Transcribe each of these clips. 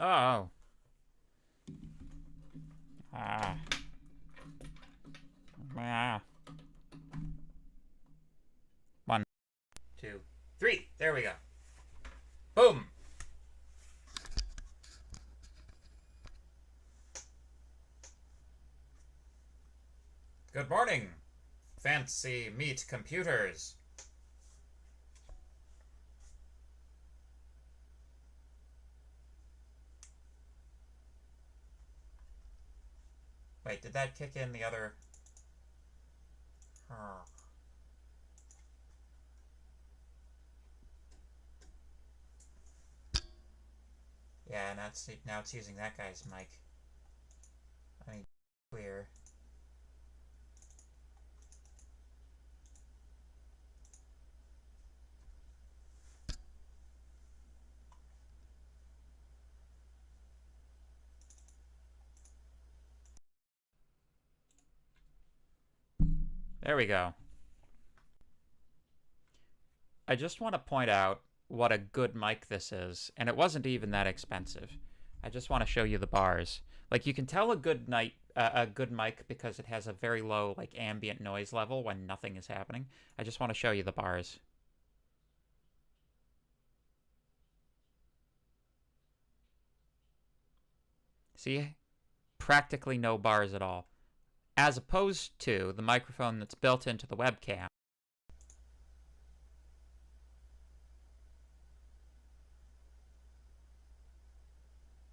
Oh. Ah. Ah. 1, 2, 3. There we go. Boom. Good morning, fancy meat computers. Wait, did that kick in the other? Oh. Yeah, now it's using that guy's mic. I mean, clear. There we go. I just want to point out what a good mic this is, and it wasn't even that expensive. I just want to show you the bars. Like, you can tell a good mic because it has a very low like ambient noise level when nothing is happening. I just want to show you the bars. See? Practically no bars at all. As opposed to the microphone that's built into the webcam.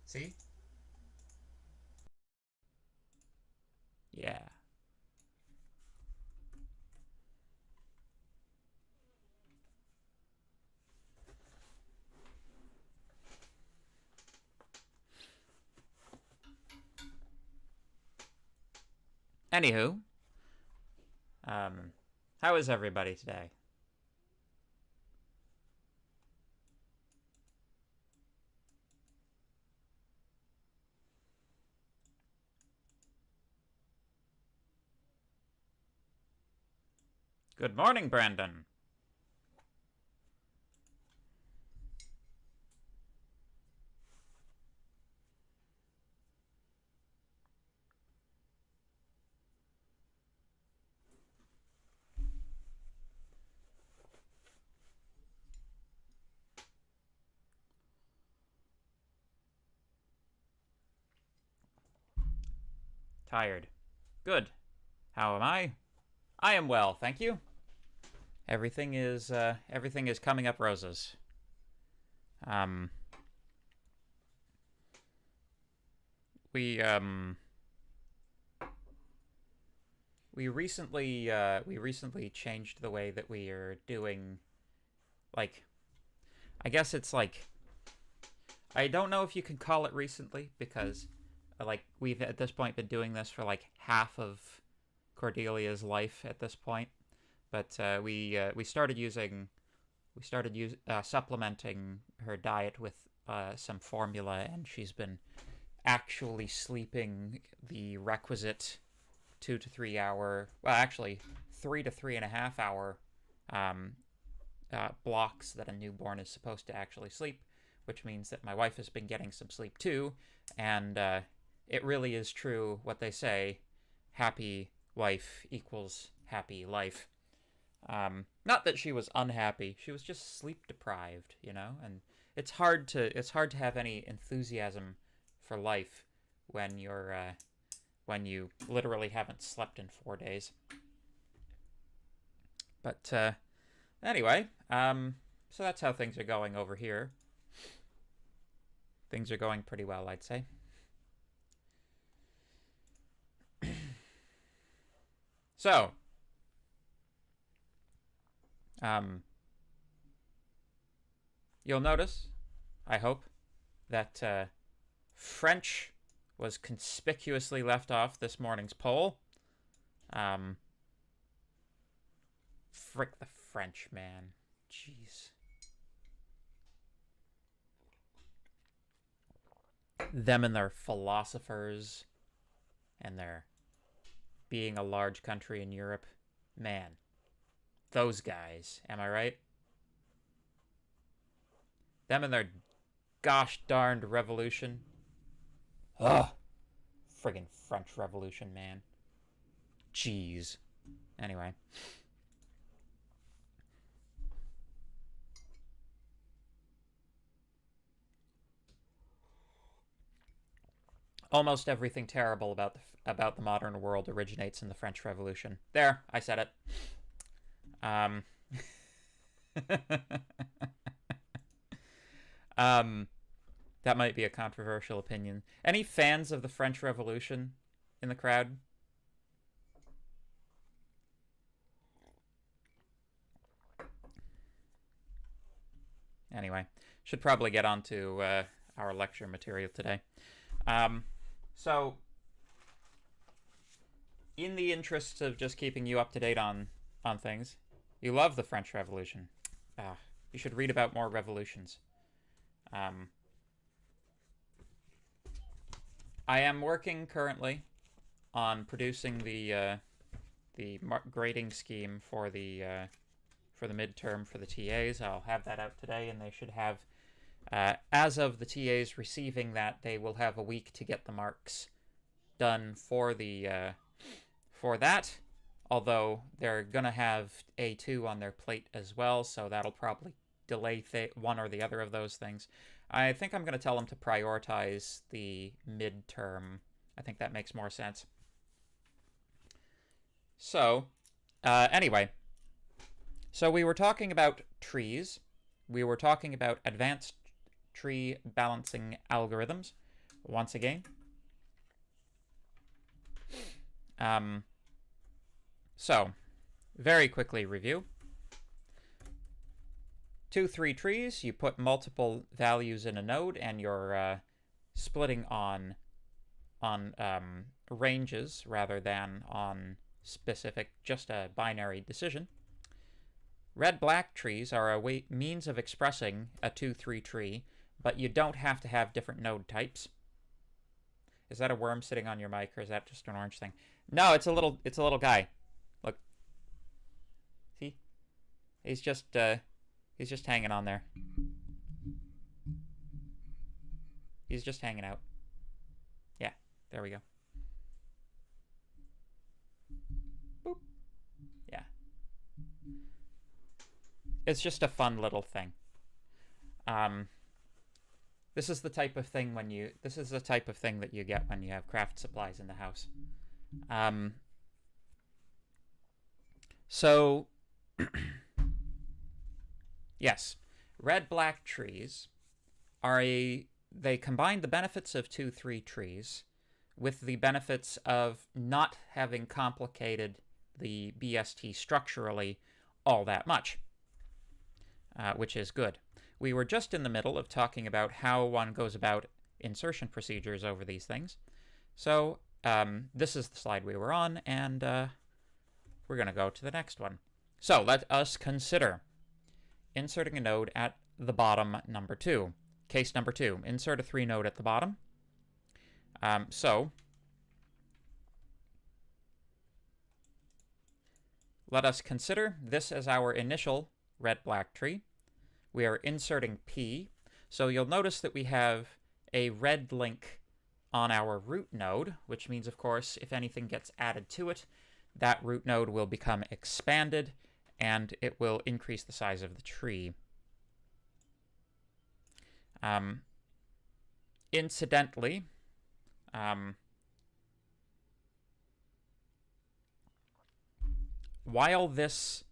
See? Yeah. Anywho, how is everybody today? Good morning, Brandon. Tired. Good. How am I? I am well, thank you. Everything is coming up roses. Um, we we recently changed the way that we are doing. Like, I guess it's like, I don't know if you can call it recently because like we've at this point been doing this for like half of Cordelia's life at this point, but we started supplementing her diet with some formula, and she's been actually sleeping the requisite 2 to 3 hour, well, actually 3 to 3.5 hour um, blocks that a newborn is supposed to actually sleep, which means that my wife has been getting some sleep too, and it really is true what they say: happy wife equals happy life. Not that she was unhappy; she was just sleep deprived, And it's hard to have any enthusiasm for life when you literally haven't slept in 4 days. But anyway, so that's how things are going over here. Things are going pretty well, I'd say. So, you'll notice, I hope, that French was conspicuously left off this morning's poll. Frick the French, man. Jeez. Them and their philosophers and their being a large country in Europe. Man, those guys. Am I right? Them and their gosh darned revolution. Ugh. Friggin' French Revolution, man. Jeez. Anyway. Almost everything terrible about the modern world originates in the French Revolution. There, I said it. Um, um, that might be a controversial opinion. Any fans of the French Revolution in the crowd? Anyway, should probably get on to our lecture material today. So, in the interest of just keeping you up to date on things, you love the French Revolution. You should read about more revolutions. I am working currently on producing the grading scheme for the midterm for the TAs. I'll have that out today, and they should have, as of the TAs receiving that, they will have a week to get the marks done for the for that. Although they're gonna have A2 on their plate as well, so that'll probably delay one or the other of those things. I think I'm gonna tell them to prioritize the midterm. I think that makes more sense. So, anyway. So we were talking about trees. We were talking about advanced tree balancing algorithms, once again. So, very quickly review. 2, 3 trees, you put multiple values in a node, and you're splitting on ranges rather than on specific, just a binary decision. Red-black trees are a means of expressing a 2-3 tree, but you don't have to have different node types. Is that a worm sitting on your mic, or is that just an orange thing? No, it's a little guy. Look. See? He's just hanging on there. He's just hanging out. Yeah, there we go. Boop. Yeah. It's just a fun little thing. This is the type of thing that you get when you have craft supplies in the house. So, yes, red-black trees they combine the benefits of 2-3 trees with the benefits of not having complicated the BST structurally all that much. Which is good. We were just in the middle of talking about how one goes about insertion procedures over these things. So this is the slide we were on, and we're going to go to the next one. So let us consider inserting a node at the bottom, number 2. Case number 2, insert a 3 node at the bottom. So let us consider this as our initial red-black tree. We are inserting P, so you'll notice that we have a red link on our root node, which means, of course, if anything gets added to it, that root node will become expanded, and it will increase the size of the tree. Incidentally, while this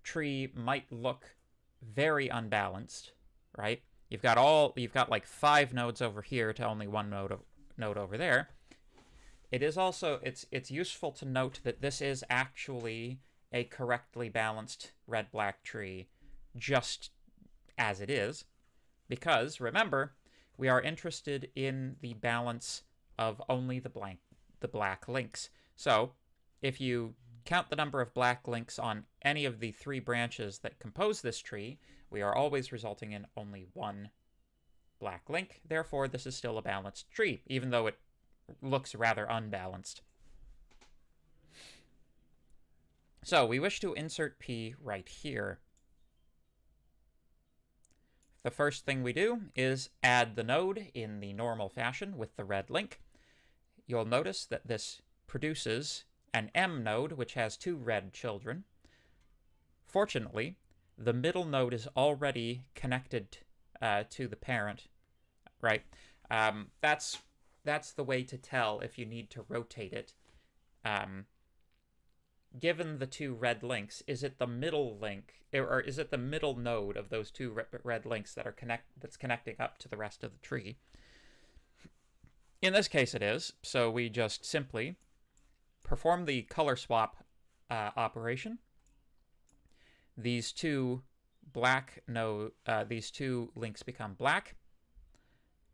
tree might look very unbalanced, right? You've got like 5 nodes over here to only 1 node over there. It is also it's useful to note that this is actually a correctly balanced red-black tree, just as it is, because remember, we are interested in the balance of only the black links. So if you count the number of black links on any of the 3 branches that compose this tree, we are always resulting in only 1 black link. Therefore, this is still a balanced tree, even though it looks rather unbalanced. So we wish to insert P right here. The first thing we do is add the node in the normal fashion with the red link. You'll notice that this produces an M node, which has 2 red children. Fortunately, the middle node is already connected to the parent, right? That's that's the way to tell if you need to rotate it. Given the two red links, is it the middle link, or is it the middle node of those two red links that's connecting up to the rest of the tree? In this case, it is. So we just simply perform the color swap operation. These two these two links become black,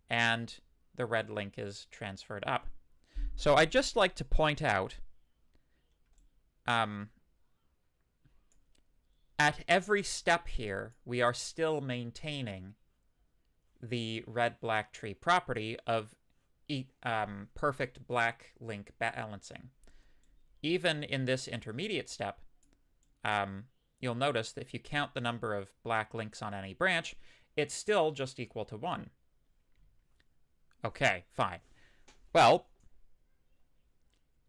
and the red link is transferred up. So I'd just like to point out, at every step here, we are still maintaining the red-black tree property of perfect black link balancing. Even in this intermediate step, you'll notice that if you count the number of black links on any branch, it's still just equal to 1. Okay, fine. Well,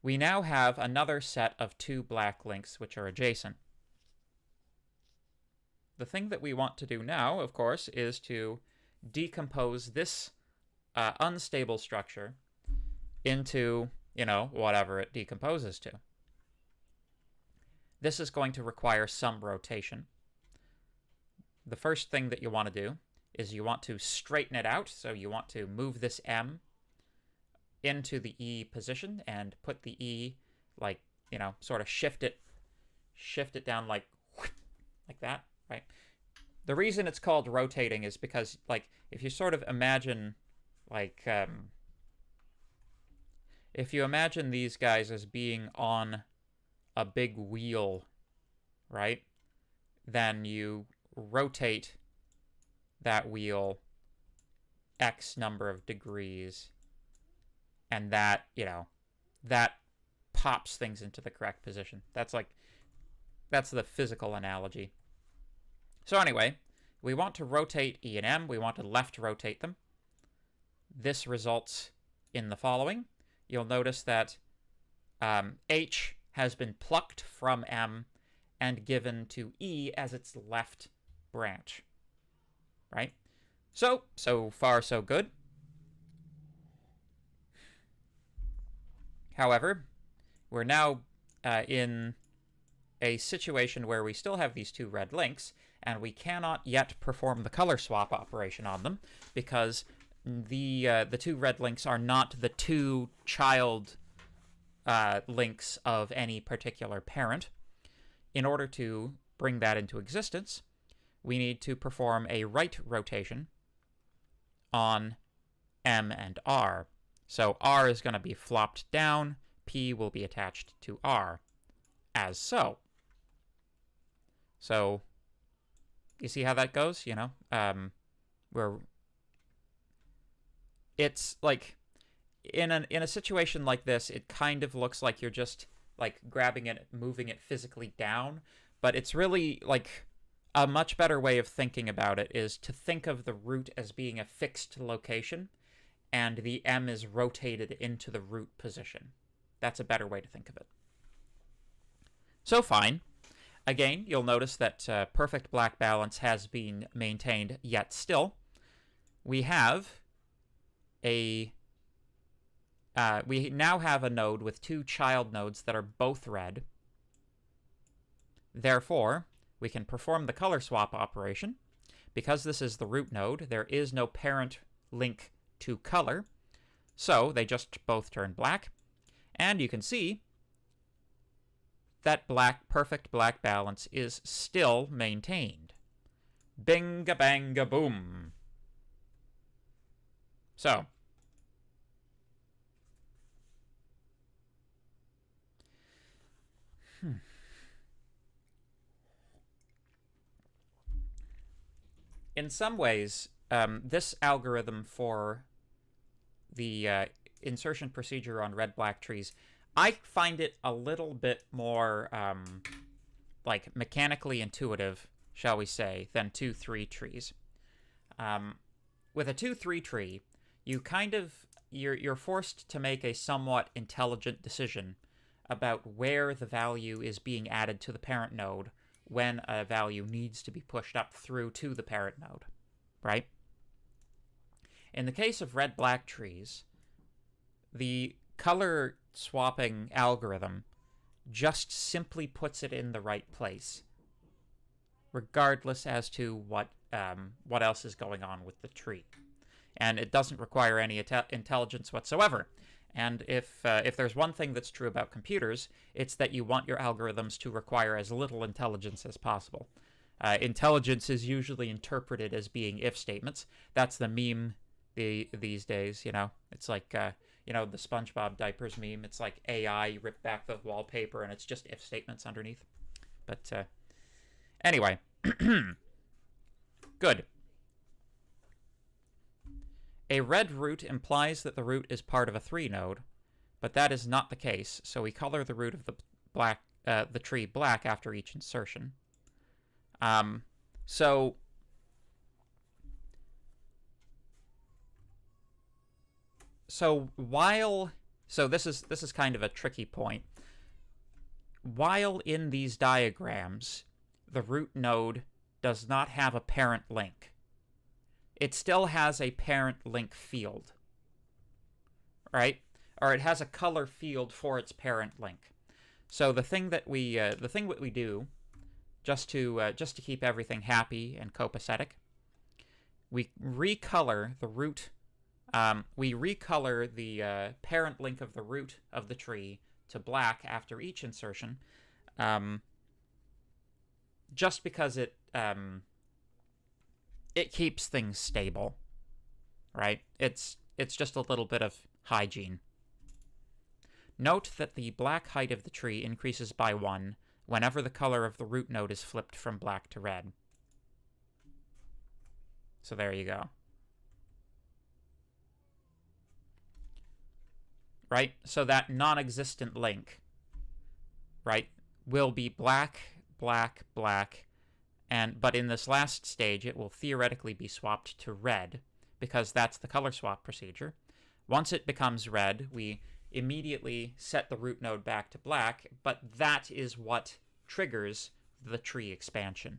we now have another set of 2 black links which are adjacent. The thing that we want to do now, of course, is to decompose this unstable structure into, whatever it decomposes to. This is going to require some rotation. The first thing that you want to do is you want to straighten it out, so you want to move this M into the E position and put the E, like, sort of shift it down like that, right? The reason it's called rotating is because, like, if you sort of imagine, like, if you imagine these guys as being on a big wheel, right, then you rotate that wheel X number of degrees, and that, that pops things into the correct position. That's the physical analogy. So anyway, we want to rotate E and M. We want to left rotate them. This results in the following. You'll notice that H has been plucked from M and given to E as its left branch, right? So far so good. However, we're now in a situation where we still have these 2 red links, and we cannot yet perform the color swap operation on them because the 2 red links are not the 2 child links of any particular parent. In order to bring that into existence, we need to perform a right rotation on M and R. So R is going to be flopped down, P will be attached to R, as so. So, you see how that goes, it's like, in a situation like this, it kind of looks like you're just, like, grabbing it, moving it physically down, but it's really, like, a much better way of thinking about it is to think of the root as being a fixed location, and the M is rotated into the root position. That's a better way to think of it. So fine. Again, you'll notice that perfect black balance has been maintained, yet still, we have we now have a node with 2 child nodes that are both red. Therefore, we can perform the color swap operation. Because this is the root node, there is no parent link to color, so they just both turn black. And you can see that perfect black balance is still maintained. Binga banga boom. So, in some ways, this algorithm for the insertion procedure on red-black trees, I find it a little bit more, like, mechanically intuitive, shall we say, than 2-3 trees. With a 2-3 tree, you kind of, you're forced to make a somewhat intelligent decision about where the value is being added to the parent node when a value needs to be pushed up through to the parent node, right? In the case of red-black trees, The color swapping algorithm just simply puts it in the right place, regardless as to what else is going on with the tree. And it doesn't require any intelligence whatsoever. And if there's one thing that's true about computers, it's that you want your algorithms to require as little intelligence as possible. Intelligence is usually interpreted as being if statements. That's the meme these days, you know. It's like, you know, the SpongeBob diapers meme. It's like AI ripped back the wallpaper, and it's just if statements underneath. But anyway, good. A red root implies that the root is part of a 3 node, but that is not the case, so we color the root of the tree black after each insertion. So this is kind of a tricky point. While in these diagrams, the root node does not have a parent link. It still has a parent link field, right? Or it has a color field for its parent link. So the thing that we do, just to keep everything happy and copacetic, we recolor the root. We recolor the parent link of the root of the tree to black after each insertion, just because it keeps things stable, right? It's just a little bit of hygiene. Note that the black height of the tree increases by 1 whenever the color of the root node is flipped from black to red. So there you go. Right? So that non-existent link, right, will be black, black, black, but in this last stage, it will theoretically be swapped to red, because that's the color swap procedure. Once it becomes red, we immediately set the root node back to black, but that is what triggers the tree expansion.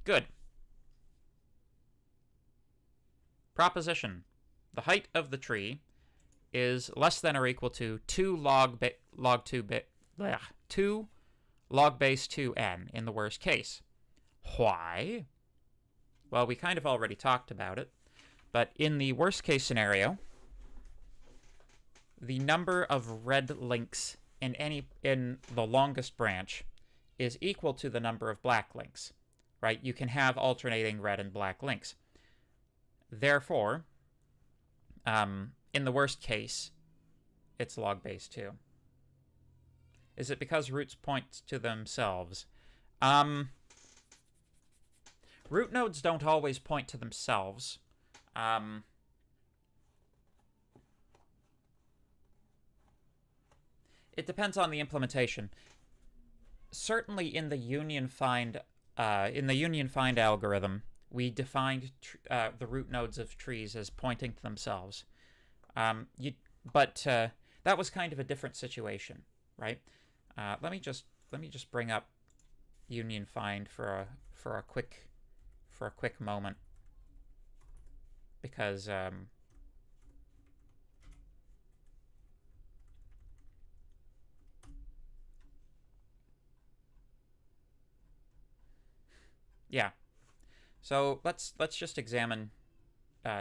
Good. Proposition. The height of the tree is less than or equal to 2 log base 2n in the worst case. Why? Well, we kind of already talked about it, but in the worst case scenario, the number of red links in the longest branch is equal to the number of black links, right? You can have alternating red and black links. Therefore, in the worst case, it's log base 2. Is it because roots point to themselves? Root nodes don't always point to themselves. It depends on the implementation. Certainly in the union find algorithm, we defined the root nodes of trees as pointing to themselves. But that was kind of a different situation, right? Let me just bring up union find for a quick moment, because yeah. So let's just examine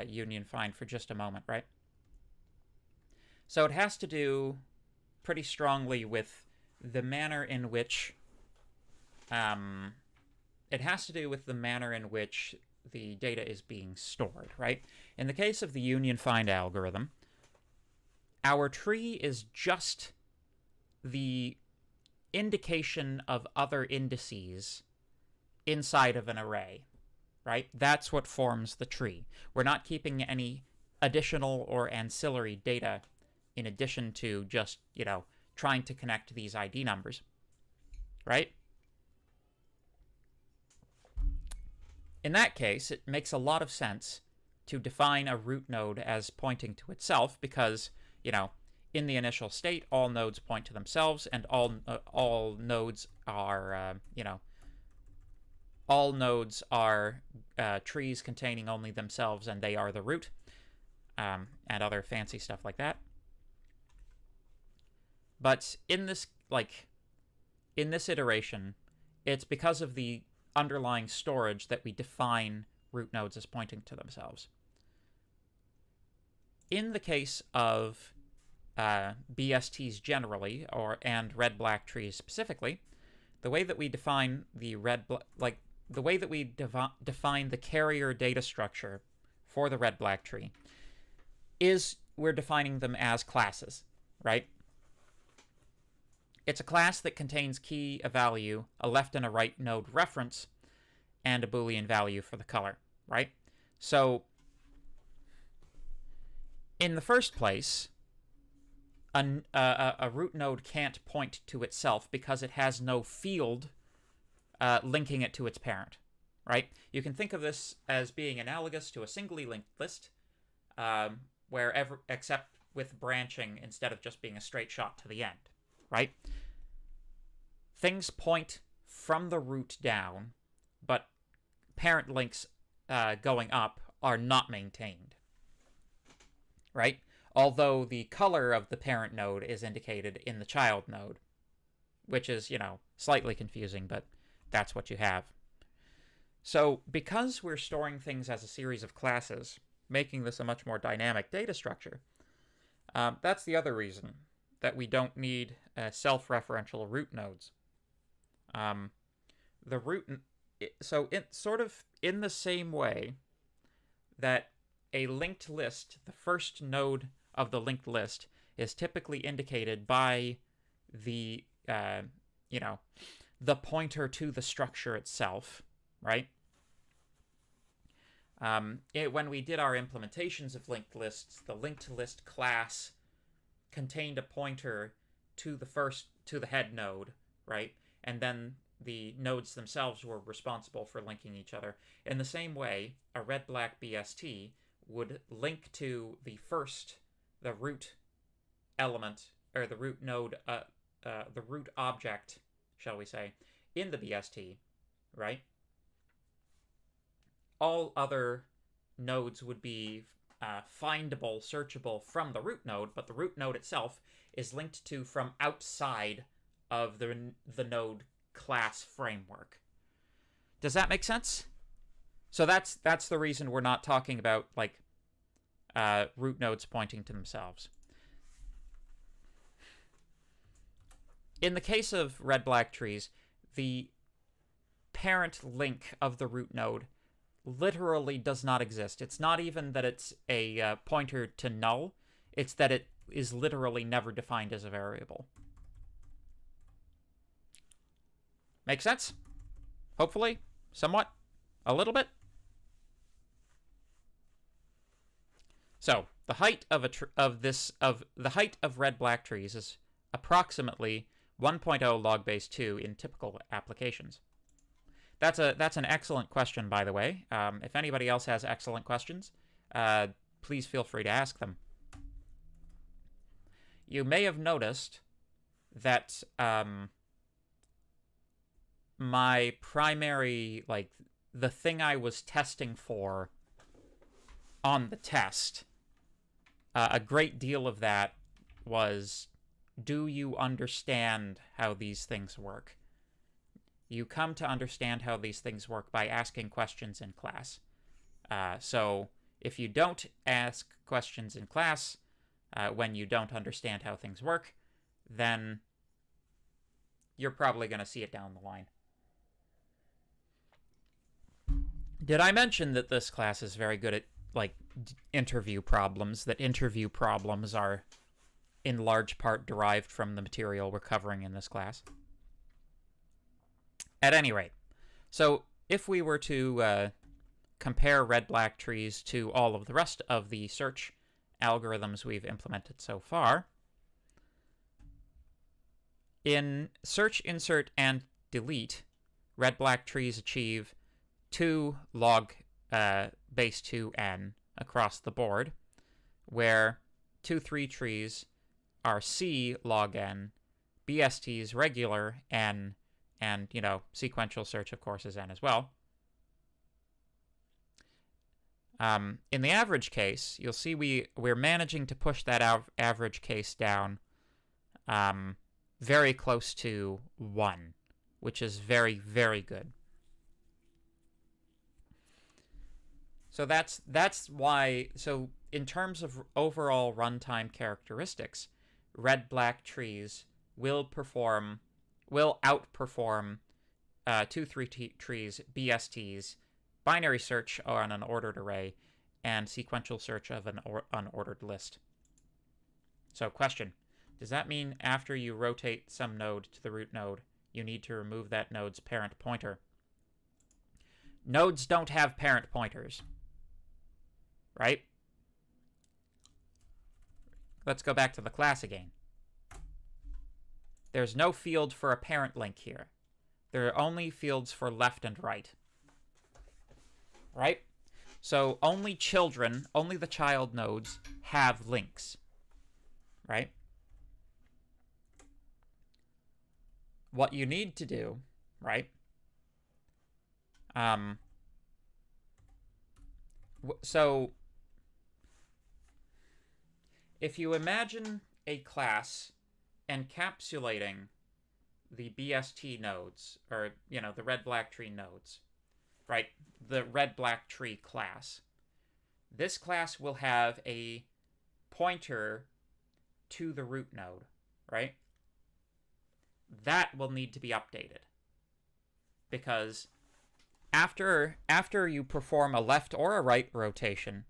union find for just a moment, right? So it has to do pretty strongly with the manner in which the data is being stored, right? In the case of the union find algorithm, our tree is just the indication of other indices inside of an array, right? That's what forms the tree. We're not keeping any additional or ancillary data in addition to just, trying to connect these ID numbers, right? In that case, it makes a lot of sense to define a root node as pointing to itself because, in the initial state, all nodes point to themselves, and all nodes are, all nodes are trees containing only themselves, and they are the root, and other fancy stuff like that. But in this iteration, it's because of the underlying storage that we define root nodes as pointing to themselves. In the case of BSTs generally, and red-black trees specifically, the way that we define the define the carrier data structure for the red-black tree is we're defining them as classes, right? It's a class that contains key, a value, a left and a right node reference, and a Boolean value for the color, right? So, in the first place, a root node can't point to itself because it has no field linking it to its parent, right? You can think of this as being analogous to a singly linked list, except with branching instead of just being a straight shot to the end, right? Things point from the root down, but parent links going up are not maintained, right? Although the color of the parent node is indicated in the child node, which is, slightly confusing, but that's what you have. So because we're storing things as a series of classes, making this a much more dynamic data structure, that's the other reason that we don't need self-referential root nodes. So it's sort of in the same way that a linked list, the first node of the linked list, is typically indicated by the, the pointer to the structure itself, right? When we did our implementations of linked lists, the linked list class contained a pointer to the head node, right? And then the nodes themselves were responsible for linking each other. In the same way, a red-black BST would link to the root element, or the root node, the root object, shall we say, in the BST, right? All other nodes would be findable, searchable from the root node, but the root node itself is linked to from outside of the node class framework. Does that make sense? So that's the reason we're not talking about root nodes pointing to themselves. In the case of red-black trees, the parent link of the root node literally does not exist. It's not even that it's a pointer to null, it's that it is literally never defined as a variable. Make sense? Hopefully? Somewhat? A little bit? So, the height the height of red-black trees is approximately 1.0 log base 2 in typical applications. That's an excellent question, by the way. If anybody else has excellent questions, please feel free to ask them. You may have noticed that my primary, the thing I was testing for on the test, a great deal of that was, do you understand how these things work? You come to understand how these things work by asking questions in class. So if you don't ask questions in class when you don't understand how things work, then you're probably going to see it down the line. Did I mention that this class is very good at, interview problems, that interview problems are in large part derived from the material we're covering in this class? At any rate, so if we were to compare red-black trees to all of the rest of the search algorithms we've implemented so far, in search, insert, and delete, red-black trees achieve 2 log base 2n across the board, where 2-3 trees are C log n, BSTs regular n, and, sequential search, of course, is n as well. In the average case, you'll see we're managing to push that average case down very close to 1, which is very, very good. So that's why, so in terms of overall runtime characteristics, red-black trees will outperform 2-3 trees, BSTs, binary search on an ordered array, and sequential search of an unordered list. So question, does that mean after you rotate some node to the root node, you need to remove that node's parent pointer? Nodes don't have parent pointers, right? Let's go back to the class again. There's no field for a parent link here. There are only fields for left and right. Right? So only the child nodes have links. Right? What you need to do, right? So if you imagine a class encapsulating the BST nodes, or, the red-black tree nodes, right? The red-black tree class. This class will have a pointer to the root node, right? That will need to be updated. Because after you perform a left or a right rotation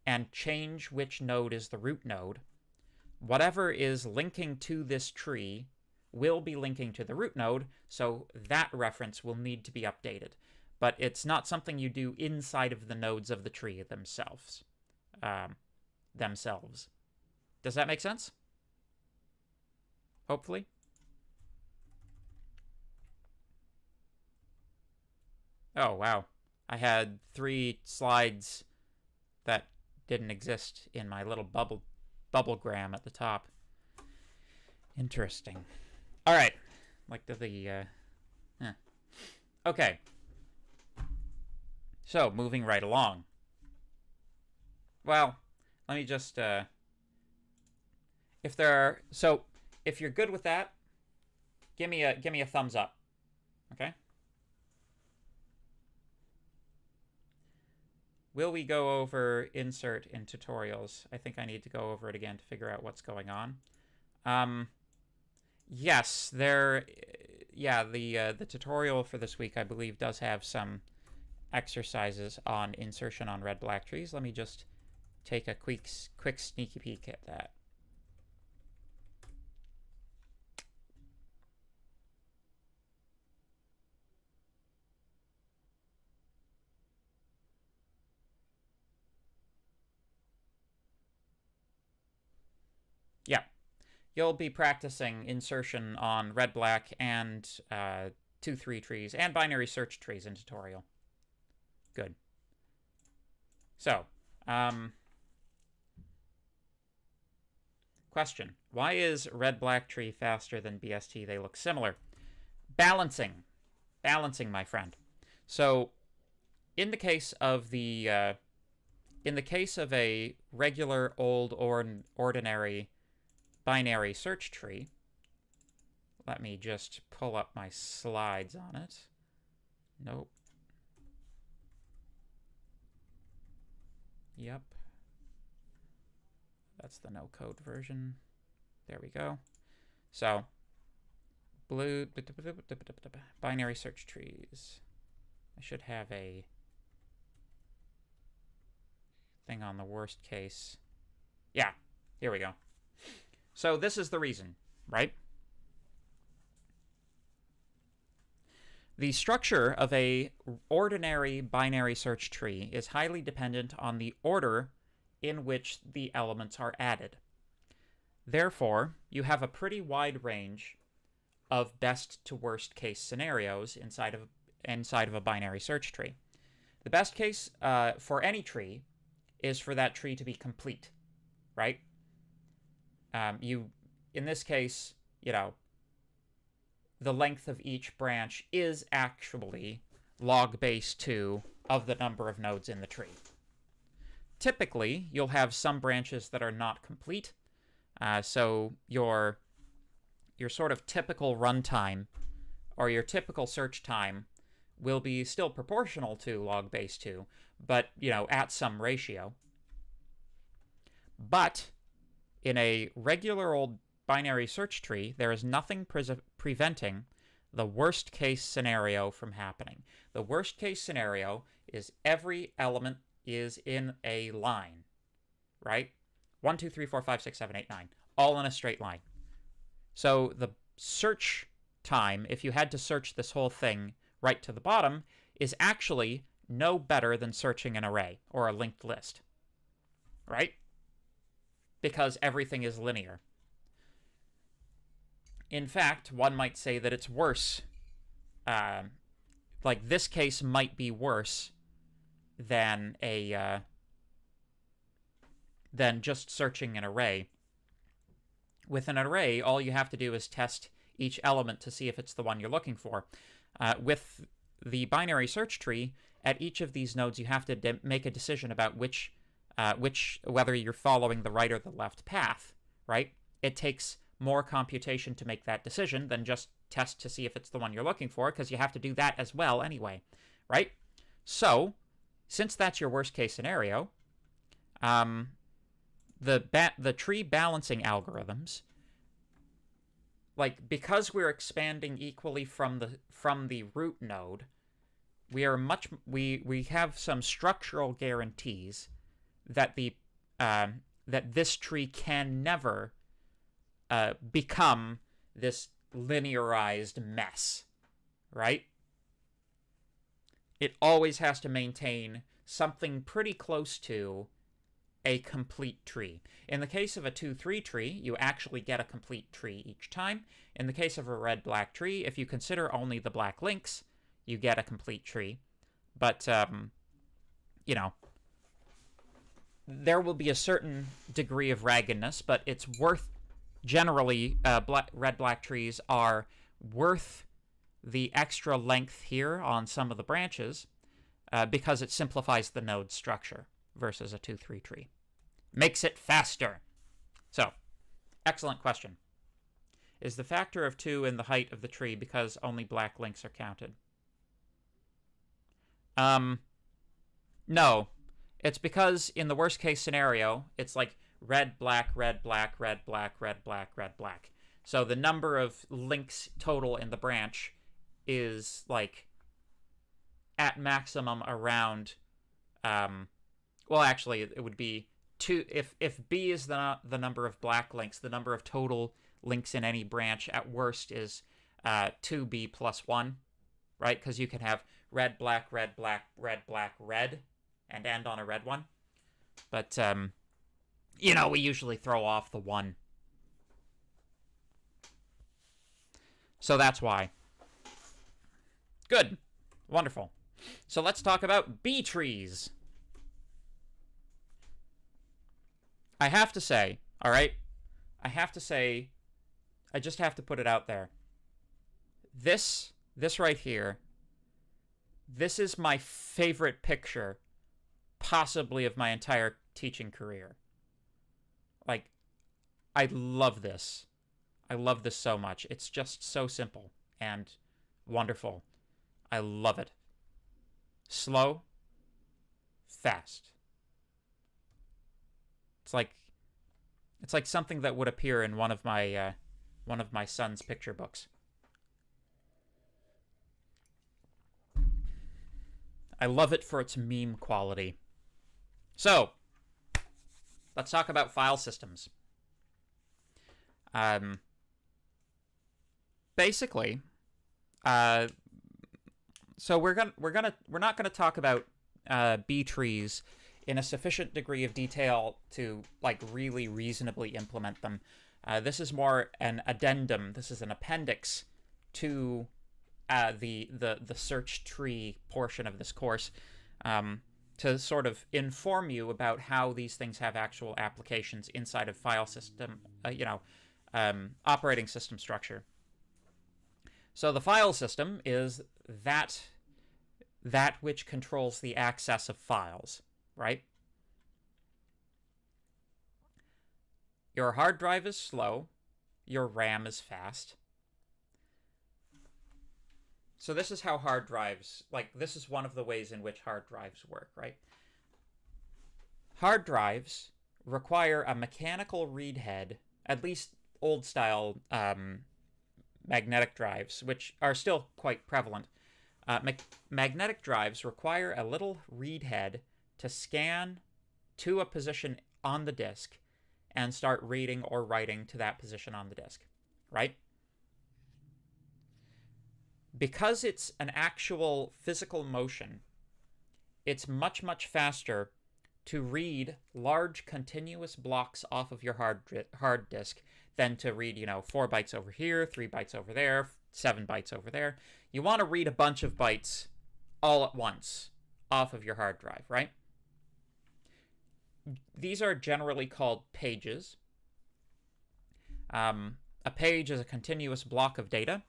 and change which node is the root node, whatever is linking to this tree will be linking to the root node, so that reference will need to be updated. But it's not something you do inside of the nodes of the tree themselves. Does that make sense? Hopefully. Oh, wow. I had 3 slides that didn't exist in my little bubblegram at the top. Interesting. All right. Okay. So, moving right along. Well, let me just, if you're good with that, give me a thumbs up. Okay? Will we go over insert in tutorials? I think I need to go over it again to figure out what's going on. Yes, the tutorial for this week, I believe, does have some exercises on insertion on red-black trees. Let me just take a quick sneaky peek at that. Yeah. You'll be practicing insertion on red-black and 2-3 trees and binary search trees in tutorial. Good. So, question. Why is red-black tree faster than BST? They look similar. Balancing. Balancing, my friend. So, in the case of a regular old or ordinary binary search tree, let me just pull up my slides on it. Nope. Yep. That's the no-code version. There we go. So, binary search trees. I should have a thing on the worst case. Yeah, here we go. So this is the reason, right? The structure of a ordinary binary search tree is highly dependent on the order in which the elements are added. Therefore, you have a pretty wide range of best to worst case scenarios inside of a binary search tree. The best case for any tree is for that tree to be complete, right? In this case, the length of each branch is actually log base 2 of the number of nodes in the tree. typically, you'll have some branches that are not complete. So your sort of typical runtime or your typical search time will be still proportional to log base 2, but, at some ratio. But in a regular old binary search tree, there is nothing preventing the worst case scenario from happening. The worst case scenario is every element is in a line, right? 1, 2, 3, 4, 5, 6, 7, 8, 9, all in a straight line. So the search time, if you had to search this whole thing right to the bottom, is actually no better than searching an array or a linked list, right? Because everything is linear. In fact, one might say that it's worse. Like, this case might be worse than than just searching an array. With an array, all you have to do is test each element to see if it's the one you're looking for. With the binary search tree, at each of these nodes, you have to make a decision about whether you're following the right or the left path, right? It takes more computation to make that decision than just test to see if it's the one you're looking for, because you have to do that as well anyway, right? So, since that's your worst case scenario, the tree balancing algorithms, like, because we're expanding equally from the root node, we have some structural guarantees that that this tree can never become this linearized mess, right? It always has to maintain something pretty close to a complete tree. In the case of a 2-3 tree, you actually get a complete tree each time. In the case of a red-black tree, if you consider only the black links, you get a complete tree. But, there will be a certain degree of raggedness, but it's worth, generally, red-black trees are worth the extra length here on some of the branches because it simplifies the node structure versus a 2-3 tree. Makes it faster. So, excellent question. Is the factor of 2 in the height of the tree because only black links are counted? No. It's because in the worst case scenario, it's like red, black, red, black, red, black, red, black, red, black. So the number of links total in the branch is, like, at maximum around, well, actually, it would be 2. If B is the number of black links, the number of total links in any branch at worst is 2B plus 1, right? Because you can have red, black, red, black, red, black, red, and end on a red one. But, we usually throw off the 1. So that's why. Good. Wonderful. So let's talk about B trees. I have to say, all right? I just have to put it out there. This right here, this is my favorite picture, possibly, of my entire teaching career. Like, I love this. I love this so much. It's just so simple and wonderful. I love it. Slow, fast. It's like something that would appear in one of my son's picture books. I love it for its meme quality. So, let's talk about file systems. Basically, so we're not gonna talk about B trees in a sufficient degree of detail to, like, really reasonably implement them. This is more an addendum. This is an appendix to the search tree portion of this course, to sort of inform you about how these things have actual applications inside of file system, operating system structure. So the file system is that which controls the access of files, right? Your hard drive is slow. Your RAM is fast. So this is how hard drives, this is one of the ways in which hard drives work, right? Hard drives require a mechanical read head, at least old style magnetic drives, which are still quite prevalent. Magnetic drives require a little read head to scan to a position on the disk and start reading or writing to that position on the disk, right? Because it's an actual physical motion, it's much, much faster to read large continuous blocks off of your hard disk than to read, 4 bytes over here, 3 bytes over there, 7 bytes over there. You want to read a bunch of bytes all at once off of your hard drive, right? These are generally called pages. A page is a continuous block of data.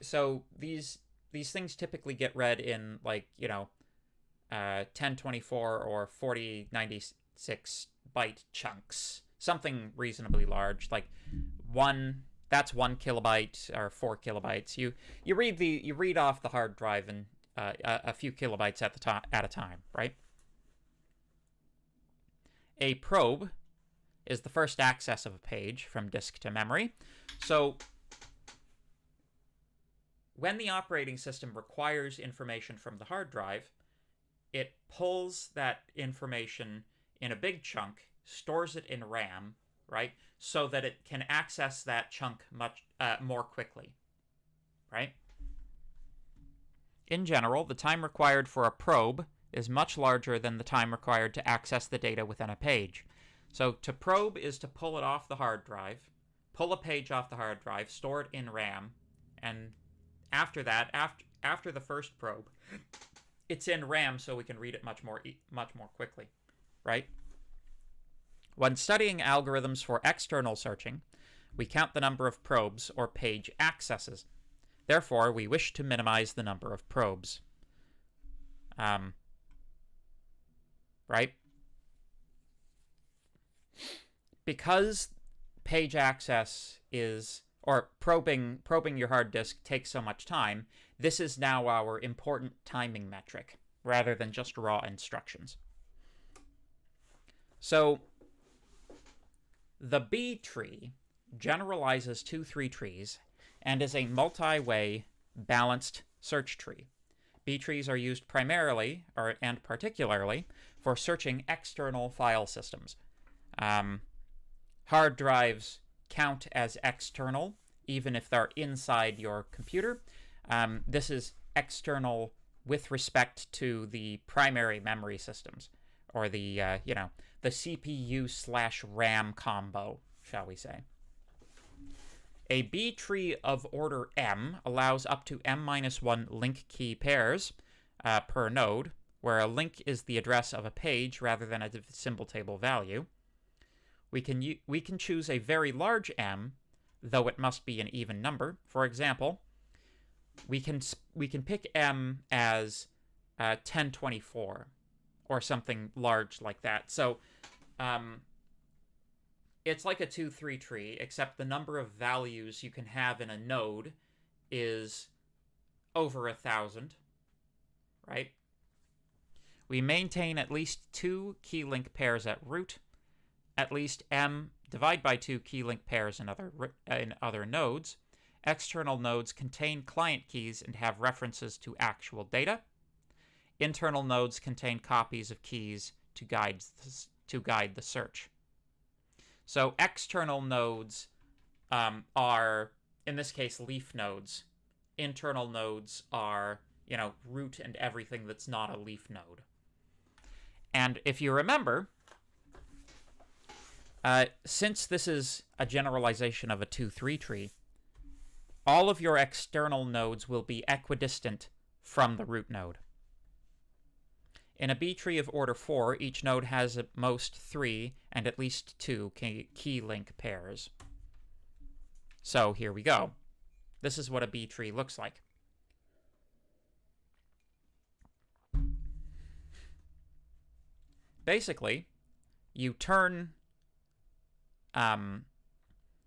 So these things typically get read in 1024 or 4096 byte chunks, something reasonably large, that's 1 kilobyte or 4 kilobytes. You read off the hard drive in a few kilobytes at a time, right? A probe is the first access of a page from disk to memory. So when the operating system requires information from the hard drive, it pulls that information in a big chunk, stores it in RAM, right, so that it can access that chunk much more quickly, right? In general, the time required for a probe is much larger than the time required to access the data within a page. So to probe is to pull it off the hard drive, pull a page off the hard drive, store it in RAM, and after that, after the first probe, it's in RAM so we can read it much more quickly, right? When studying algorithms for external searching, we count the number of probes or page accesses. Therefore, we wish to minimize the number of probes. Right? Because page access or probing your hard disk takes so much time, this is now our important timing metric, rather than just raw instructions. So, the B tree generalizes 2-3 trees and is a multi-way balanced search tree. B trees are used primarily, and particularly, for searching external file systems. Hard drives count as external, even if they're inside your computer. This is external with respect to the primary memory systems, or the the CPU/RAM combo, shall we say. A B tree of order M allows up to M-1 link key pairs per node, where a link is the address of a page rather than a symbol table value. We can choose a very large M, though it must be an even number. For example, we can pick M as 1024 or something large like that. So it's like a 2-3 tree, except the number of values you can have in a node is over 1,000, right? We maintain at least 2 key link pairs at root, at least M divide by 2 key link pairs in other nodes. External nodes contain client keys and have references to actual data. Internal nodes contain copies of keys to guide the search. So external nodes are, in this case, leaf nodes. Internal nodes are, root and everything that's not a leaf node. And if you remember, since this is a generalization of a 2-3 tree, all of your external nodes will be equidistant from the root node. In a B tree of order 4, each node has at most 3 and at least 2 key link pairs. So here we go. This is what a B tree looks like. Basically, you turn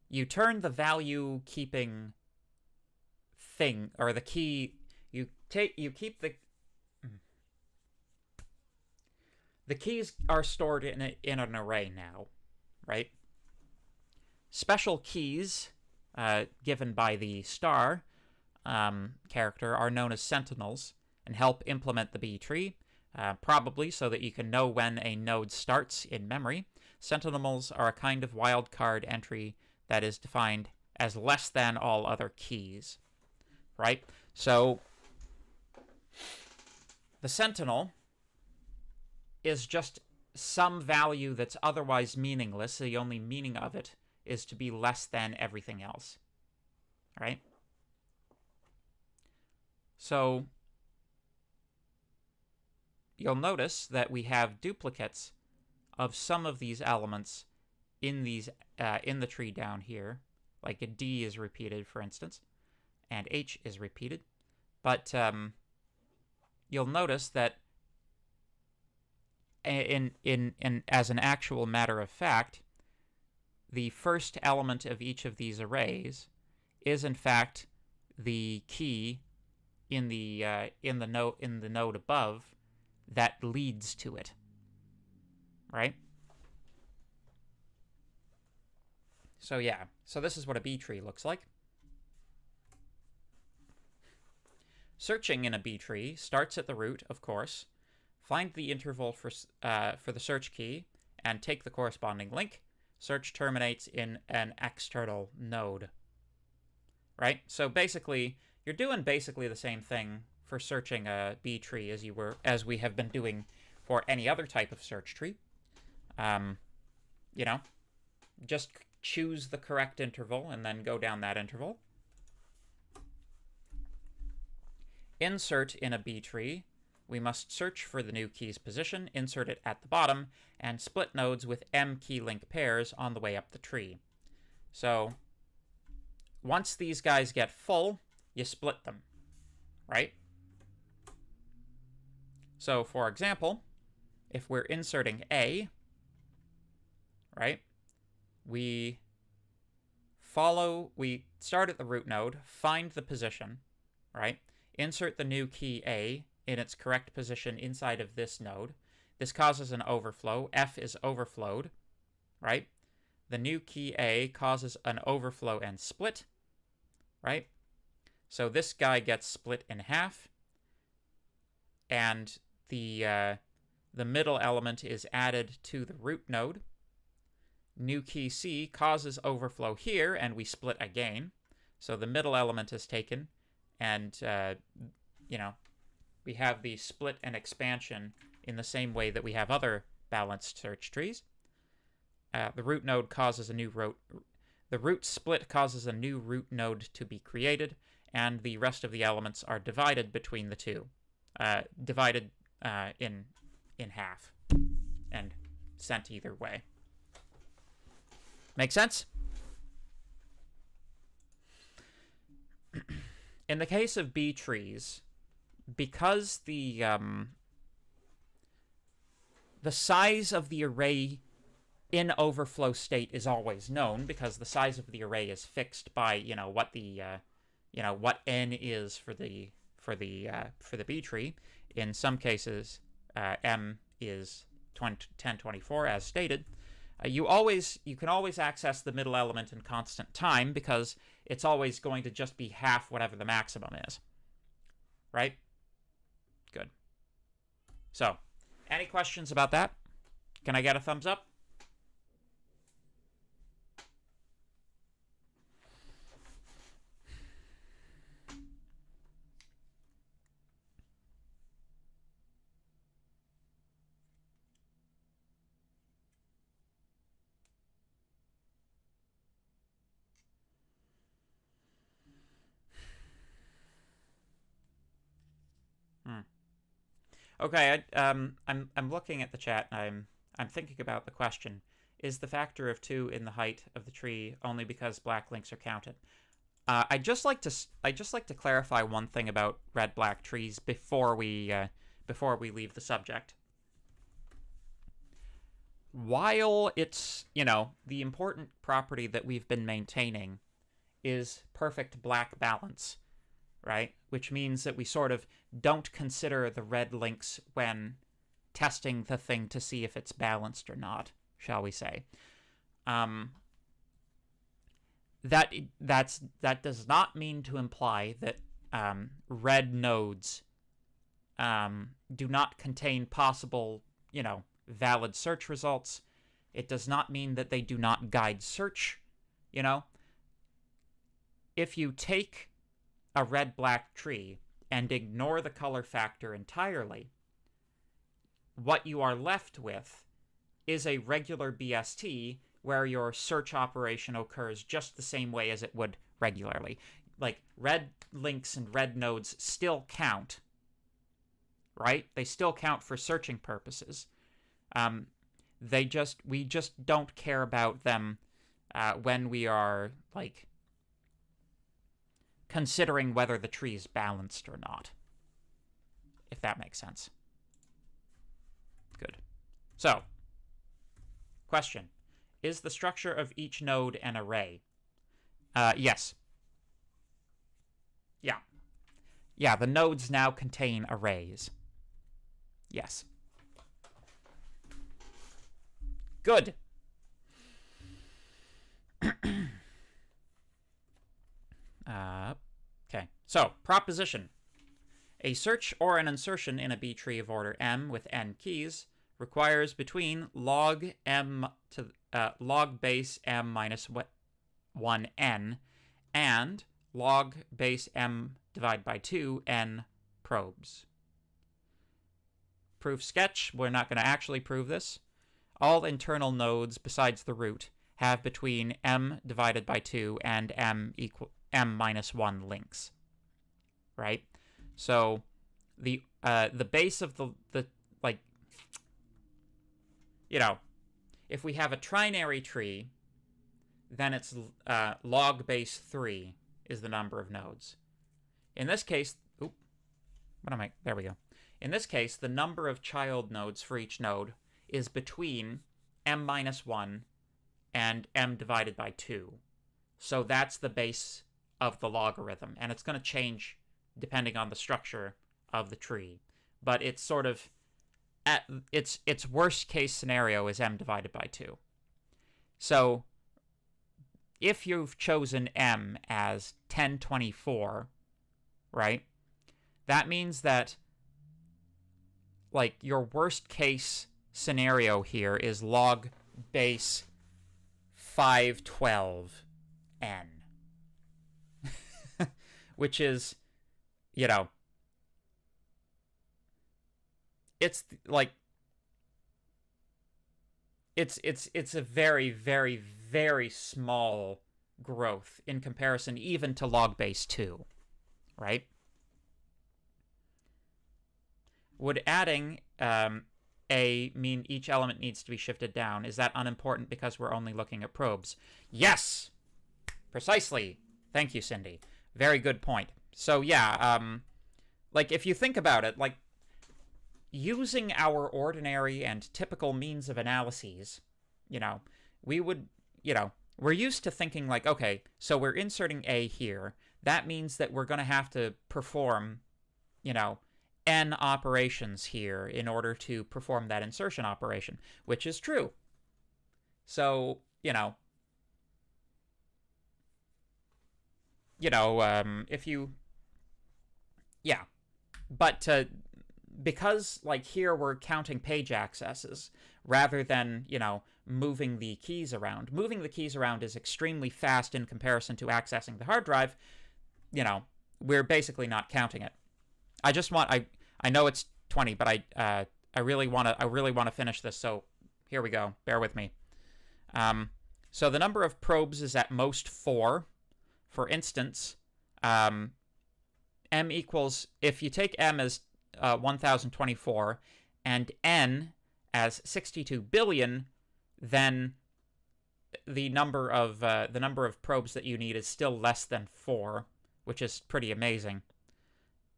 you turn the value keeping thing, or the key, you keep the keys are stored in an array now, right? Special keys given by the star character are known as sentinels and help implement the B tree, probably so that you can know when a node starts in memory. Sentinels are a kind of wildcard entry that is defined as less than all other keys, right? So the sentinel is just some value that's otherwise meaningless. The only meaning of it is to be less than everything else, right? So you'll notice that we have duplicates of some of these elements in the tree down here, like a D is repeated, for instance, and H is repeated. But you'll notice that as an actual matter of fact, the first element of each of these arrays is in fact the key in the node above that leads to it, right? So yeah, so this is what a B tree looks like. Searching in a B tree starts at the root, of course. Find the interval for the search key and take the corresponding link. Search terminates in an external node, right? So basically, you're doing basically the same thing for searching a B tree as we have been doing for any other type of search tree. You know, just choose the correct interval and then go down that interval. Insert in a B tree, we must search for the new key's position, insert it at the bottom, and split nodes with M key link pairs on the way up the tree. So once these guys get full, you split them, right? So for example, if we're inserting A, right, we start at the root node, find the position, right? Insert the new key A in its correct position inside of this node. This causes an overflow. F is overflowed, right? The new key A causes an overflow and split, right? So this guy gets split in half, and the middle element is added to the root node. New key C causes overflow here, and we split again. So the middle element is taken, and you know, we have the split and expansion in the same way that we have other balanced search trees. The root node causes a new the root split causes a new root node to be created, and the rest of the elements are divided between the two, divided in half, and sent either way. Make sense? In the case of B trees, because the size of the array in overflow state is always known, because the size of the array is fixed by what the what n is for the B tree. In some cases, m is 1024 as stated. You can always access the middle element in constant time, because it's always going to just be half whatever the maximum is, right? Good. So, any questions about that? Can I get a thumbs up? Okay, I'm looking at the chat, and I'm thinking about the question: is the factor of 2 in the height of the tree only because black links are counted? I'd just like to clarify one thing about red-black trees before we leave the subject. while it's, the important property that we've been maintaining is perfect black balance, right? Which means that we sort of don't consider the red links when testing the thing to see if it's balanced or not, shall we say. That does not mean to imply that red nodes do not contain possible, valid search results. It does not mean that they do not guide search, If you take a red-black tree and ignore the color factor entirely, what you are left with is a regular BST where your search operation occurs just the same way as it would regularly. Like, red links and red nodes still count, right? They still count for searching purposes. We just don't care about them when we are, like, considering whether the tree is balanced or not, if that makes sense. Good. So, question. Is the structure of each node an array? Yes. Yeah. Yeah, the nodes now contain arrays. Yes. Good. Okay. So, proposition. A search or an insertion in a B tree of order m with n keys requires between log m to log base m minus 1n and log base m divided by 2 n probes. Proof sketch. We're not going to actually prove this. All internal nodes besides the root have between m divided by 2 and m minus 1 links. Right? So the base of the like, if we have a trinary tree, then it's log base 3 is the number of nodes. In this case, there we go. In this case, the number of child nodes for each node is between m minus 1 and m divided by 2. So that's the base of the logarithm, and it's going to change depending on the structure of the tree. But it's sort of, its worst case scenario is m divided by 2. So if you've chosen m as 1024, right, that means that, like, your worst case scenario here is log base 512n, which is, it's like, it's a very, very, very small growth in comparison even to log base 2, right? Would adding a mean each element needs to be shifted down? Is that unimportant because we're only looking at probes? Yes! Precisely. Thank you, Cindy. Very good point. So yeah, like, if you think about it, like, using our ordinary and typical means of analyses, we would, we're used to thinking like, okay, so we're inserting A here. That means that we're going to have to perform, n operations here in order to perform that insertion operation, which is true. So, if you, yeah, but because, like, here we're counting page accesses rather than, moving the keys around. Moving the keys around is extremely fast in comparison to accessing the hard drive. We're basically not counting it. I just want, I know it's 20, but I really want to finish this, so here we go. Bear with me. So the number of probes is at most 4. For instance, m equals, if you take m as 1024 and n as 62 billion, then the number of probes that you need is still less than 4, which is pretty amazing.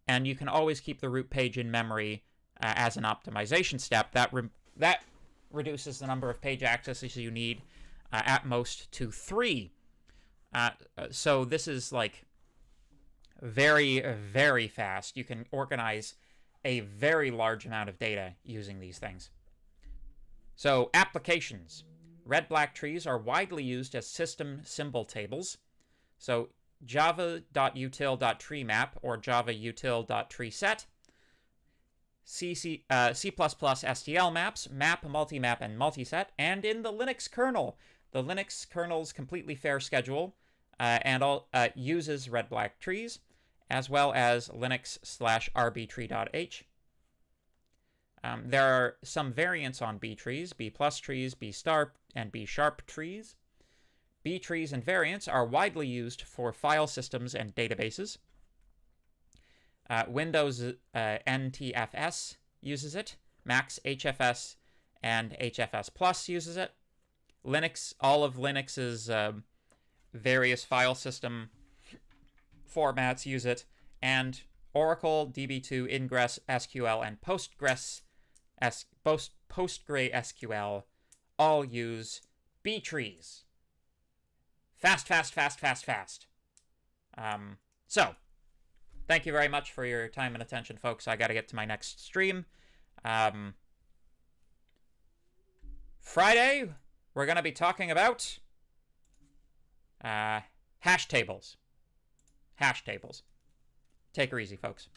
And you can always keep the root page in memory as an optimization step. That reduces the number of page accesses you need at most to 3. So this is like very, very fast. You can organize a very large amount of data using these things. So applications. Red-black trees are widely used as system symbol tables. So java.util.treemap or java.util.treeset, C++ STL maps, map, multimap, and multiset, and in the Linux kernel. The Linux kernel's completely fair schedule uses red-black trees, as well as Linux/rbtree.h. There are some variants on B trees, B plus trees, B star, and B sharp trees. B trees and variants are widely used for file systems and databases. Windows NTFS uses it. Mac's HFS and HFS Plus uses it. Linux, all of Linux's various file system formats use it. And Oracle, DB2, Ingress, SQL, and PostgreSQL all use B trees. Fast. So, thank you very much for your time and attention, folks. I got to get to my next stream. Friday, we're going to be talking about hash tables. Take her easy, folks.